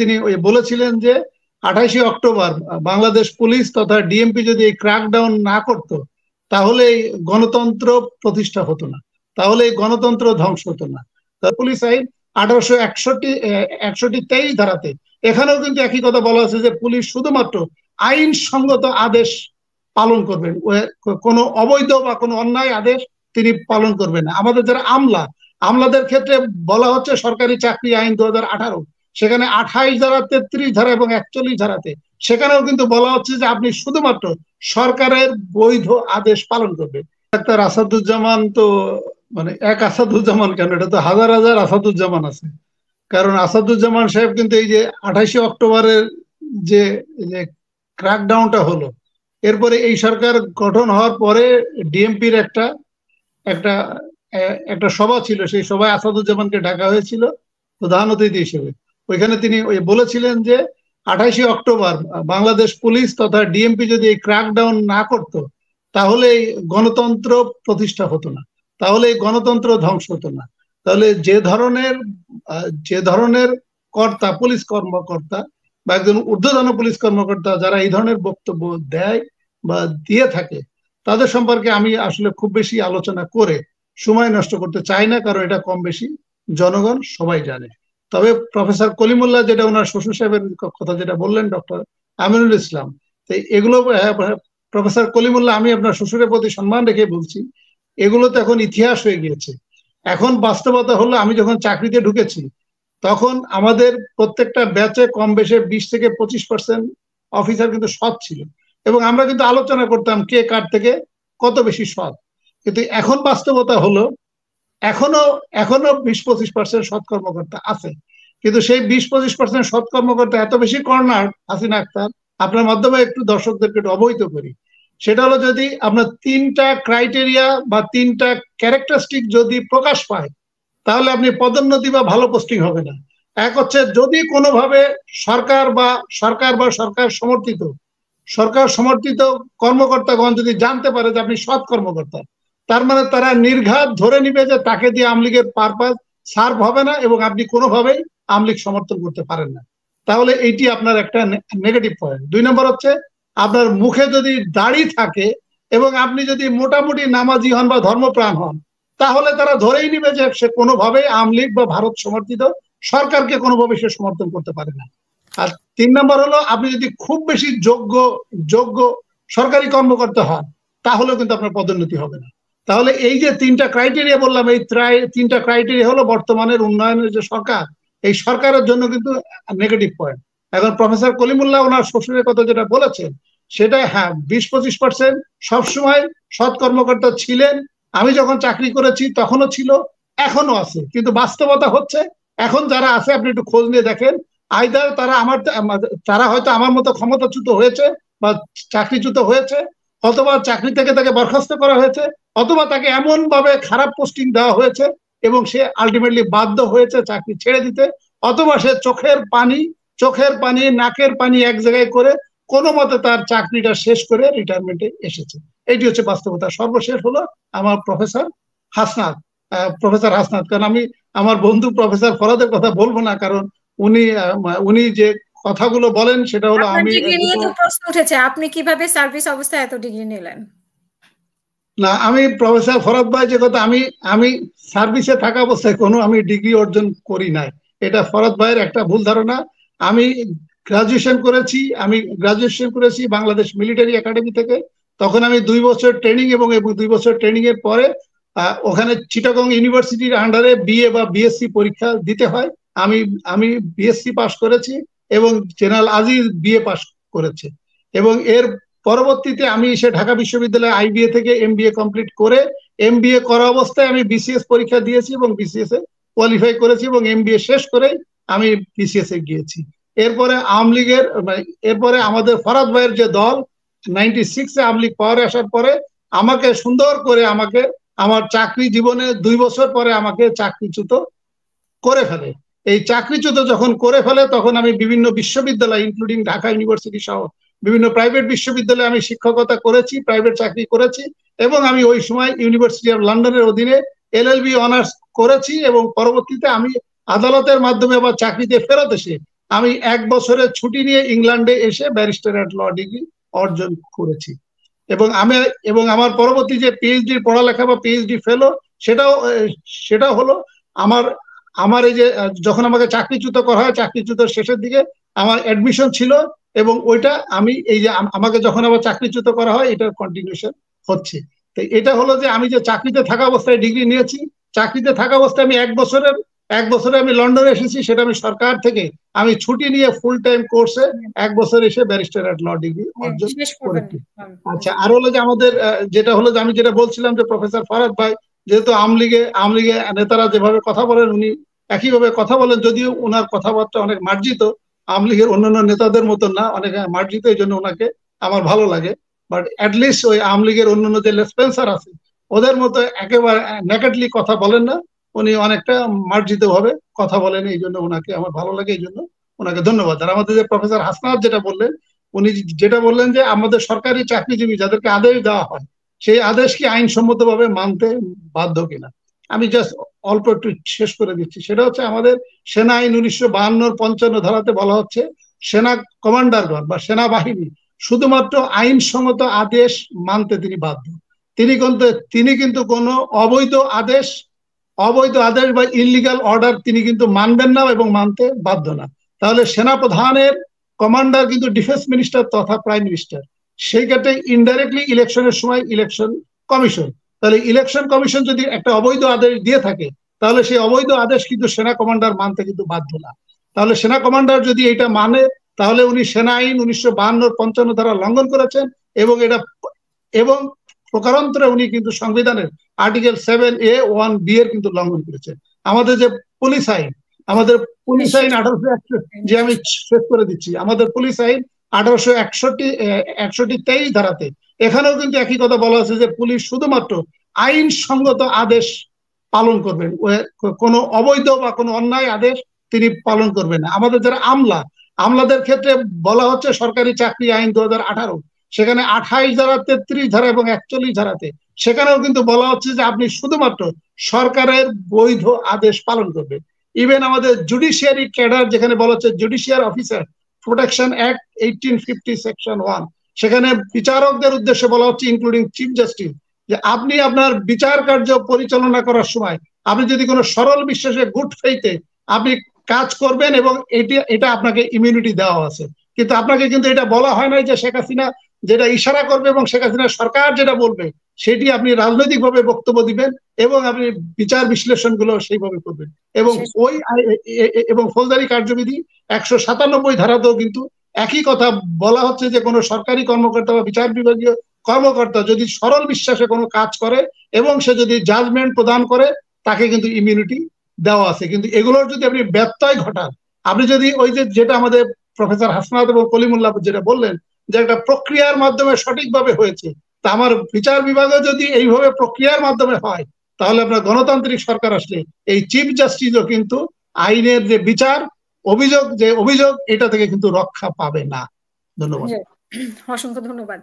তিনি বলেছিলেন যে 28 অক্টোবর বাংলাদেশ পুলিশ তথা ডিএমপি যদি এই ক্র্যাকডাউন না করত, তাহলে গণতন্ত্র প্রতিষ্ঠা হতো না, তাহলে গণতন্ত্র ধ্বংস হতো না। পুলিশ আইন 1861 ধারাতে এখানেও কিন্তু একই কথা বলা আছে যে পুলিশ শুধুমাত্র আইনসঙ্গত আদেশ পালন করবেন, কোনো অবৈধ বা কোনো অন্যায় আদেশ তিনি পালন করবেন না। আমাদের যারা আমলাদের ক্ষেত্রে বলা হচ্ছে সরকারি চাকরি আইন 2018, সেখানে 28 ধারা, 33 ধারা এবং 41 ধারাতে সেখানেও কিন্তু বলা হচ্ছে যে আপনি শুধুমাত্র সরকারের বৈধ আদেশ পালন করবেন। ডাক্তার আসাদুজ্জামান তো এক আসাদুজ্জামান কেন, এটা তো হাজার হাজার আসাদুজ্জামান আছে। কারণ আসাদুজ্জামান সাহেব কিন্তু এই যে 28 অক্টোবরের যে ক্র্যাকডাউনটা হলো, এরপরে এই সরকার গঠন হওয়ার পরে ডিএমপির একটা একটা একটা সভা ছিল, সেই সভায় আসাদুজ্জামানকে ডাকা হয়েছিল প্রধান অতিথি হিসেবে। ওইখানে তিনি বলেছিলেন যে 28 অক্টোবর বাংলাদেশ পুলিশ তথা ডিএমপি যদি এই ক্র্যাকডাউন না করত, তাহলে গণতন্ত্র প্রতিষ্ঠা হতো না, তাহলে গণতন্ত্র ধ্বংস হতো না। তাহলে যে ধরনের কর্তা, পুলিশ কর্মকর্তা বা একজন ঊর্ধ্বতন পুলিশ কর্মকর্তা যারা এই ধরনের বক্তব্য দেয় বা দিয়ে থাকে, তাদের সম্পর্কে আমি আসলে খুব বেশি আলোচনা করে সময় নষ্ট করতে চাই না, কারণ এটা কম বেশি জনগণ সবাই জানে। তবে প্রফেসর কলিমুল্লাহ যেটা ওনার শ্বশুর সাহেবের কথা যেটা বললেন, ডক্টর আমিনুল ইসলাম, তো এগুলো প্রফেসর কলিমুল্লাহ, আমি আপনার শ্বশুরের প্রতি সম্মান রেখে বলছি, এগুলো তো এখন ইতিহাস হয়ে গিয়েছে। এখন বাস্তবতা হলো, আমি যখন চাকরিতে ঢুকেছি তখন আমাদের প্রত্যেকটা ব্যাচে কম বেশি 20 থেকে 25% অফিসার কিন্তু সৎ ছিল, এবং আমরা কিন্তু আলোচনা করতাম কে কার থেকে কত বেশি সৎ। কিন্তু এখন বাস্তবতা হলো এখনো 20-25% সৎ কর্মকর্তা আছে, কিন্তু সেই 20-25% সৎ কর্মকর্তা এত বেশি কর্নার হাসিনা আক্তার, আপনার মাধ্যমে একটু দর্শকদেরকে একটু অবহিত করি। সেটা হলো, যদি আপনার 3টা ক্রাইটেরিয়া বা 3টা ক্যারেক্টারিস্টিক যদি প্রকাশ পায়, তাহলে আপনি পদোন্নতি বা ভালো পোস্টিং হবে না। এক হচ্ছে, যদি কোনোভাবে সরকার সমর্থিত কর্মকর্তাগণ যদি জানতে পারে যে আপনি সৎ কর্মকর্তা, তার মানে তারা নির্ঘাত ধরে নিবে যে তাকে দিয়ে আওয়ামী লীগের পারপাস সার্ভ হবে না এবং আপনি কোনোভাবেই আওয়ামী লীগ সমর্থন করতে পারেন না। তাহলে এইটি আপনার একটা নেগেটিভ পয়েন্ট। 2 নম্বর হচ্ছে, আপনার মুখে যদি দাড়ি থাকে এবং আপনি যদি মোটামুটি নামাজি হন বা ধর্মপ্রাণ হন, তাহলে তারা ধরেই নিবে যে সে কোনোভাবেই আওয়ামী লীগ বা ভারত সমর্থিত সরকারকে কোনোভাবে সে সমর্থন করতে পারে না। আর 3 নম্বর হলো, আপনি যদি খুব বেশি যোগ্য সরকারি কর্মকর্তা হন, তাহলেও কিন্তু আপনার পদোন্নতি হবে না। তাহলে এই যে 3টা ক্রাইটেরিয়া বললাম, এই 3টা ক্রাইটেরিয়া হলো বর্তমানের উন্নয়নের যে সরকার, এই সরকারের জন্য কিন্তু নেগেটিভ পয়েন্ট। এখন প্রফেসর কলিমুল্লাহ ওনার শ্বশুরের কথা যেটা বলেছেন, সেটা হ্যাঁ, 20-25% সবসময় সৎ কর্মকর্তা ছিলেন। আমি যখন চাকরি করেছি তখনও ছিল, এখনো আছে। কিন্তু বাস্তবতা হচ্ছে, এখন যারা আছে আপনি একটু খোঁজ নিয়ে দেখেন, আইদার তারা হয়তো আমার মতো ক্ষমতাচ্যুত হয়েছে বা চাকরিচ্যুত হয়েছে, অথবা চাকরি থেকে তাকে বরখাস্ত করা হয়েছে, অথবা তাকে এমন ভাবে খারাপ পোস্টিং দেওয়া হয়েছে এবং সে আলটিমেটলি বাধ্য হয়েছে চাকরি ছেড়ে দিতে, অথবা সে চোখের পানি নাকের পানি এক জায়গায় করে কোনো মতে তার চাকরিটা শেষ করে রিটায়ারমেন্টে এসেছে। এটি হচ্ছে বাস্তবতা। সর্বশেষ হলো আমার প্রফেসর হাসনাত, কারণ আমি আমার বন্ধু প্রফেসর ফরাদের কথা বলবো না, কারণ উনি যে কথাগুলো বলেন সেটা হলো, আমি প্রশ্ন উঠেছে, আপনি কিভাবে সার্ভিস অবস্থায় এত ডিগ্রি নিলেন? না, আমি প্রফেসর ফরাদ ভাই যে কথা, আমি সার্ভিসে থাকা অবস্থায় কোনো আমি ডিগ্রি অর্জন করি নাই, এটা ফরাদ ভাইয়ের একটা ভুল ধারণা। আমি গ্রাজুয়েশন করেছি বাংলাদেশ মিলিটারি একাডেমি থেকে। তখন আমি 2 বছর ট্রেনিং এবং 2 বছর ট্রেনিং এর পরে ওখানে চিটাগং ইউনিভার্সিটির আন্ডারে বিএ বা বিএসসি পরীক্ষা দিতে হয়। আমি বিএসসি পাস করেছি এবং জেনারেল আজিজ বিএ পাস করেছে, এবং এর পরবর্তীতে আমি এসে ঢাকা বিশ্ববিদ্যালয় আইবিএ থেকে এমবিএ কমপ্লিট করে, এমবিএ করা অবস্থায় আমি বিসিএস পরীক্ষা দিয়েছি এবং বিসিএস এ কোয়ালিফাই করেছি, এবং এমবিএ শেষ করে আমি বিসিএস এ গিয়েছি। এরপরে আওয়ামী লীগের এরপরে আমাদের ফরাদ ভাইয়ের যে দল 96-এ আওয়ামী লীগ পাওয়ারে আসার পরে আমাকে সুন্দর করে আমার চাকরি জীবনে 2 বছর পরে আমাকে চাকরিচ্যুত করে ফেলে। এই চাকরিচ্যুত যখন করে ফেলে, তখন আমি বিভিন্ন বিশ্ববিদ্যালয় ইনক্লুডিং ঢাকা ইউনিভার্সিটি সহ বিভিন্ন প্রাইভেট বিশ্ববিদ্যালয়ে আমি শিক্ষকতা করেছি, প্রাইভেট চাকরি করেছি, এবং আমি ওই সময় ইউনিভার্সিটি অফ লন্ডনের অধীনে এলএলবি অনার্স করেছি, এবং পরবর্তীতে আমি আদালতের মাধ্যমে আবার চাকরিতে ফেরত এসে আমি 1 বছরের ছুটি নিয়ে ইংল্যান্ডে এসে ব্যারিস্টার ল ডিগ্রি অর্জন করেছি। এবং আমার পরবর্তী যে পিএইচডি পড়ালেখা বা পিএইচডি ফেলো সেটাও হলো আমার আমার এই যে যখন আমাকে চাকরিচ্যুত করা হয়, চাকরিচ্যুতের শেষের দিকে আমার অ্যাডমিশন ছিল, এবং ওইটা আমি এই যে আমাকে যখন আবার চাকরিচ্যুত করা হয় এটার কন্টিনিউশন হচ্ছে। তো এটা হলো যে আমি যে চাকরিতে থাকা অবস্থায় ডিগ্রি নিয়েছি, চাকরিতে থাকা অবস্থায় আমি 1 বছরে আমি লন্ডনে এসেছি, সেটা আমি সরকার থেকে আমি ছুটি নিয়ে ফুল টাইম কোর্সে 1 বছর এসে ব্যারিস্টার ল ডিগ্রি অর্জন করেছি। আচ্ছা, আর হলো যে আমাদের যেটা হলো যে আমি যেটা বলছিলাম যে প্রফেসর ফরহাদ ভাই যেহেতু আওয়ামী লীগে নেতারা যেভাবে কথা বলেন উনি একইভাবে কথা বলেন, যদিও ওনার কথাবার্তা অনেক মার্জিত, আওয়ামী লীগের অন্যান্য নেতাদের মতন না, অনেক মার্জিত, এই জন্য ওনাকে আমার ভালো লাগে। বাট অ্যাটলিস্ট ওই আওয়ামী লীগের অন্যান্য যে লেসপেন্সার আছে ওদের মতো একেবারে নেকেটলি কথা বলেন না, উনি অনেকটা মার্জিত ভাবে কথা বলেন, এই জন্য ওনাকে আমার ভালো লাগে, এই জন্য ওনাকে ধন্যবাদ। আর আমাদের যে প্রফেসর হাসনাত যেটা বললেন, উনি যেটা বললেন যে আমাদের সরকারি চাকরিজীবী যাদেরকে আদেশ দেওয়া হয় সেই আদেশ কি আইনসম্মত ভাবে মানতে বাধ্য কিনা, আমি জাস্ট অল্প একটু শেষ করে দিচ্ছি। সেটা হচ্ছে আমাদের সেনা আইন 1952-55 ধারাতে বলা হচ্ছে সেনা কমান্ডারগণ বা সেনাবাহিনী শুধুমাত্র আইনসঙ্গত আদেশ মানতে তিনি বাধ্য। তিনি কিন্তু কোনো অবৈধ আদেশ বা ইললিগাল অর্ডার তিনি কিন্তু মানবেন না এবং মানতে বাধ্য না। তাহলে সেনা প্রধানের কমান্ডার কিন্তু ডিফেন্স মিনিস্টার তথা প্রাইম মিনিস্টার, সেই ক্ষেত্রে ইনডাইরেক্টলি ইলেকশনের সময় ইলেকশন কমিশন। তাহলে ইলেকশন কমিশন যদি একটা অবৈধ আদেশ দিয়ে থাকে তাহলে সেই অবৈধ আদেশ কিন্তু সেনা কমান্ডার মানতে কিন্তু বাধ্য না। তাহলে সেনা কমান্ডার যদি এটা মানে তাহলে উনি সেনা আইন 1952-55 ধারা লঙ্ঘন করেছেন, এবং প্রকারান্তরে উনি কিন্তু সংবিধানের আর্টিকেল 7A(1)(b) এর কিন্তু লঙ্ঘন করেছেন। আমাদের যে পুলিশ আইন 1861, যে আমি শেষ করে দিচ্ছি, আমাদের পুলিশ আইন 1861-23 ধারাতে এখানেও কিন্তু একই কথা বলা আছে যে পুলিশ শুধুমাত্র আইনসঙ্গত আদেশ পালন করবেন, কোনো অবৈধ বা কোনো অন্যায় আদেশ তিনি পালন করবেন না। আমাদের যারা আমলাদের ক্ষেত্রে বলা হচ্ছে সরকারি চাকরি আইন 2018, সেখানে 28 ধারা, 33 ধারা এবং 41 ধারাতে সেখানেও কিন্তু বলা হচ্ছে যে আপনি শুধুমাত্র সরকারের বৈধ আদেশ পালন করবেন। ইভেন আমাদের জুডিশিয়ারি ক্যাডার যেখানে বলা হচ্ছে judicial officer protection act 1850 section 1, সেখানে বিচারকদের উদ্দেশ্যে বলা হচ্ছে ইনক্লুডিং চিফ জাস্টিস যে আপনি আপনার বিচার কার্য পরিচালনা করার সময় আপনি যদি কোনো সরল বিশ্বাসে গুড ফেইথে আপনি কাজ করবেন এবং এটা আপনাকে ইমিউনিটি দেওয়া আছে, কিন্তু আপনাকে কিন্তু এটা বলা হয় নাই যে শেখ হাসিনা যেটা ইশারা করবে এবং শেখ হাসিনা সরকার যেটা বলবে সেটি আপনি রাজনৈতিকভাবে বক্তব্য দিবেন এবং আপনি বিচার বিশ্লেষণ গুলো সেইভাবে করবেন। এবং ফৌজদারি কার্যবিধি 197 ধারাতেও কিন্তু একই কথা বলা হচ্ছে যে কোনো সরকারি কর্মকর্তা বা বিচার বিভাগীয় কর্মকর্তা যদি সরল বিশ্বাসে কোনো কাজ করে এবং সে যদি জাজমেন্ট প্রদান করে তাকে কিন্তু ইমিউনিটি দেওয়া আছে। কিন্তু এগুলোর যদি আপনি ব্যত্যয় ঘটান, আপনি যদি ওই যেটা আমাদের প্রফেসর হাসনাত এবং কলিমুল্লাহ যেটা বললেন যে একটা প্রক্রিয়ার মাধ্যমে সঠিকভাবে হয়েছে, তা আমার বিচার বিভাগে যদি এইভাবে প্রক্রিয়ার মাধ্যমে হয় তাহলে আপনার গণতান্ত্রিক সরকার আসলে এই চিফ জাস্টিসও কিন্তু আইনের যে বিচার অভিযোগ এটা থেকে কিন্তু রক্ষা পাবে না। ধন্যবাদ। অসংখ্য ধন্যবাদ।